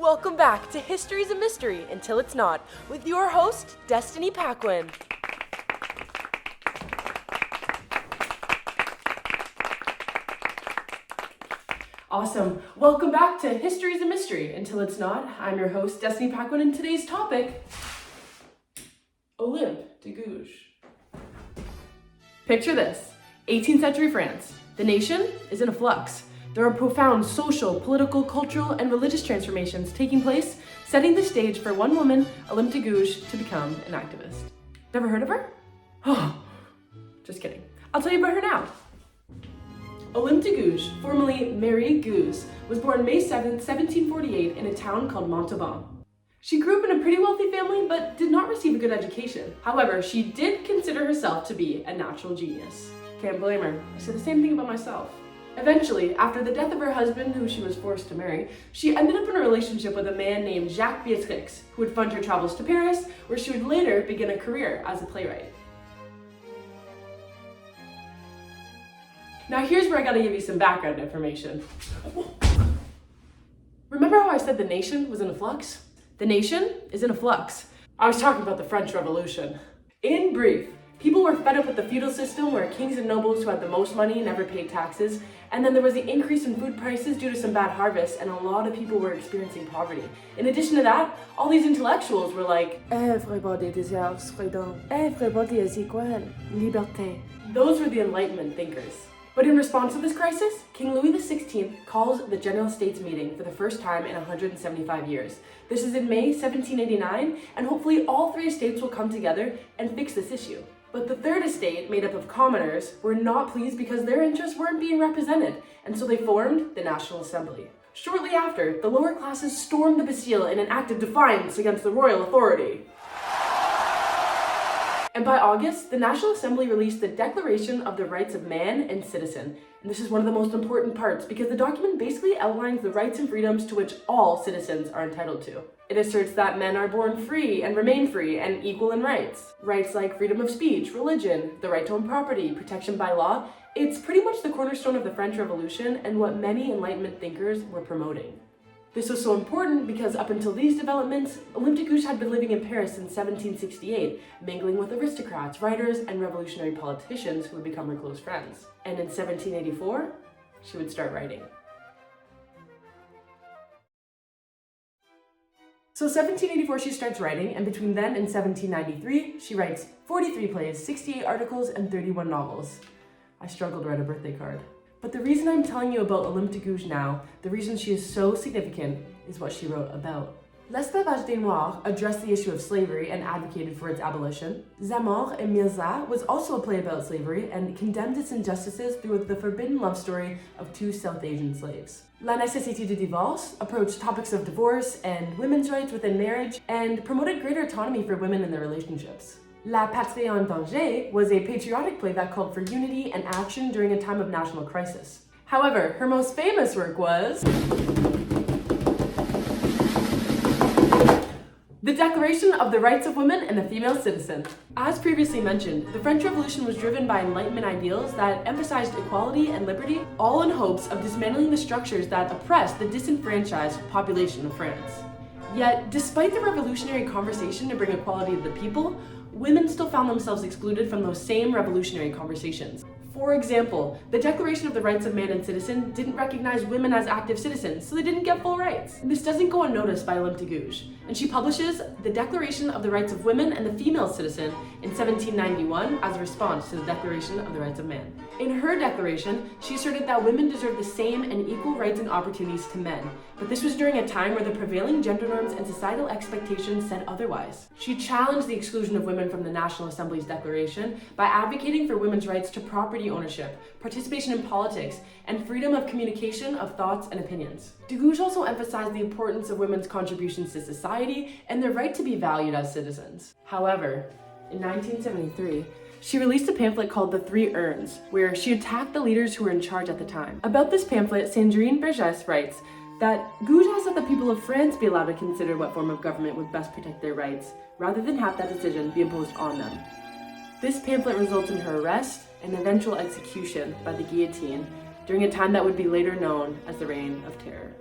Welcome back to History's a Mystery Until It's Not, with your host, Destiny Paquin. Awesome. Welcome back to History's a Mystery Until It's Not. I'm your host, Destiny Paquin, and today's topic, Olympe de Gouges. Picture this, 18th century France. The nation is in a flux. There are profound social, political, cultural, and religious transformations taking place, setting the stage for one woman, Olympe de Gouges, to become an activist. Never heard of her? Oh, just kidding. I'll tell you about her now. Olympe de Gouges, formerly Marie Gouges, was born May 7th, 1748 in a town called Montauban. She grew up in a pretty wealthy family, but did not receive a good education. However, she did consider herself to be a natural genius. Can't blame her. I said the same thing about myself. Eventually, after the death of her husband, who she was forced to marry, she ended up in a relationship with a man named Jacques Beatrix, who would fund her travels to Paris, where she would later begin a career as a playwright. Now here's where I gotta give you some background information. Remember how I said the nation was in a flux? The nation is in a flux. I was talking about the French Revolution. In brief, people were fed up with the feudal system where kings and nobles who had the most money never paid taxes, and then there was the increase in food prices due to some bad harvests, and a lot of people were experiencing poverty. In addition to that, all these intellectuals were like, everybody deserves freedom, everybody is equal, liberté. Those were the Enlightenment thinkers. But in response to this crisis, King Louis XVI calls the General States meeting for the first time in 175 years. This is in May 1789, and hopefully all three estates will come together and fix this issue. But the third estate, made up of commoners, were not pleased because their interests weren't being represented, and so they formed the National Assembly. Shortly after, the lower classes stormed the Bastille in an act of defiance against the royal authority. And by August, the National Assembly released the Declaration of the Rights of Man and Citizen. And this is one of the most important parts because the document basically outlines the rights and freedoms to which all citizens are entitled to. It asserts that men are born free and remain free and equal in rights. Rights like freedom of speech, religion, the right to own property, protection by law. It's pretty much the cornerstone of the French Revolution and what many Enlightenment thinkers were promoting. This was so important because up until these developments, Olympe de Gouges had been living in Paris since 1768, mingling with aristocrats, writers, and revolutionary politicians who would become her close friends. And in 1784, she would start writing. So 1784 she starts writing, and between then and 1793, she writes 43 plays, 68 articles, and 31 novels. I struggled to write a birthday card. But the reason I'm telling you about Olympe de Gouges now, the reason she is so significant, is what she wrote about. L'Esclavage des Noirs addressed the issue of slavery and advocated for its abolition. Zamor et Mirza was also a play about slavery and condemned its injustices through the forbidden love story of two South Asian slaves. La Nécessité du Divorce approached topics of divorce and women's rights within marriage and promoted greater autonomy for women in their relationships. La Patrie en Danger was a patriotic play that called for unity and action during a time of national crisis. However, her most famous work was the Declaration of the Rights of Women and the Female Citizen. As previously mentioned, the French Revolution was driven by Enlightenment ideals that emphasized equality and liberty, all in hopes of dismantling the structures that oppressed the disenfranchised population of France. Yet, despite the revolutionary conversation to bring equality to the people, women still found themselves excluded from those same revolutionary conversations. For example, the Declaration of the Rights of Man and Citizen didn't recognize women as active citizens, so they didn't get full rights. And this doesn't go unnoticed by Olympe de Gouges, and she publishes the Declaration of the Rights of Women and the Female Citizen in 1791 as a response to the Declaration of the Rights of Man. In her declaration, she asserted that women deserve the same and equal rights and opportunities to men, but this was during a time where the prevailing gender norms and societal expectations said otherwise. She challenged the exclusion of women from the National Assembly's declaration by advocating for women's rights to property ownership, participation in politics, and freedom of communication of thoughts and opinions. De Gouges also emphasized the importance of women's contributions to society and their right to be valued as citizens. However, in 1973, she released a pamphlet called The Three Urns, where she attacked the leaders who were in charge at the time. About this pamphlet, Sandrine Bergès writes that Gouges asked that the people of France be allowed to consider what form of government would best protect their rights, rather than have that decision be imposed on them. This pamphlet results in her arrest and eventual execution by the guillotine during a time that would be later known as the Reign of Terror.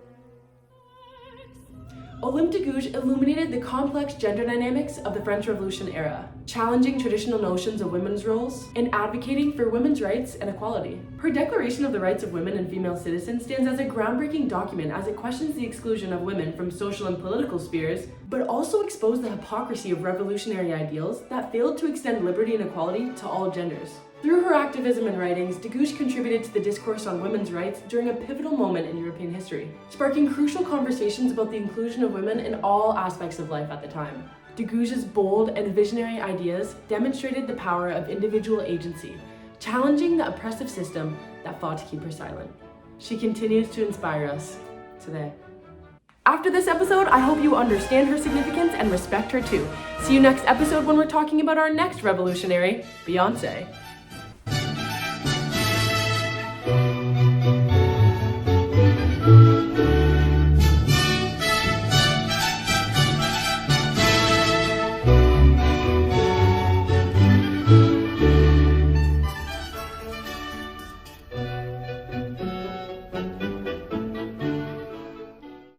Olympe de Gouges illuminated the complex gender dynamics of the French Revolution era, challenging traditional notions of women's roles and advocating for women's rights and equality. Her Declaration of the Rights of Women and Female Citizens stands as a groundbreaking document as it questions the exclusion of women from social and political spheres, but also exposed the hypocrisy of revolutionary ideals that failed to extend liberty and equality to all genders. Through her activism and writings, de Gouges contributed to the discourse on women's rights during a pivotal moment in European history, sparking crucial conversations about the inclusion of women in all aspects of life at the time. De Gouges' bold and visionary ideas demonstrated the power of individual agency, challenging the oppressive system that fought to keep her silent. She continues to inspire us today. After this episode, I hope you understand her significance and respect her too. See you next episode when we're talking about our next revolutionary, Beyonce.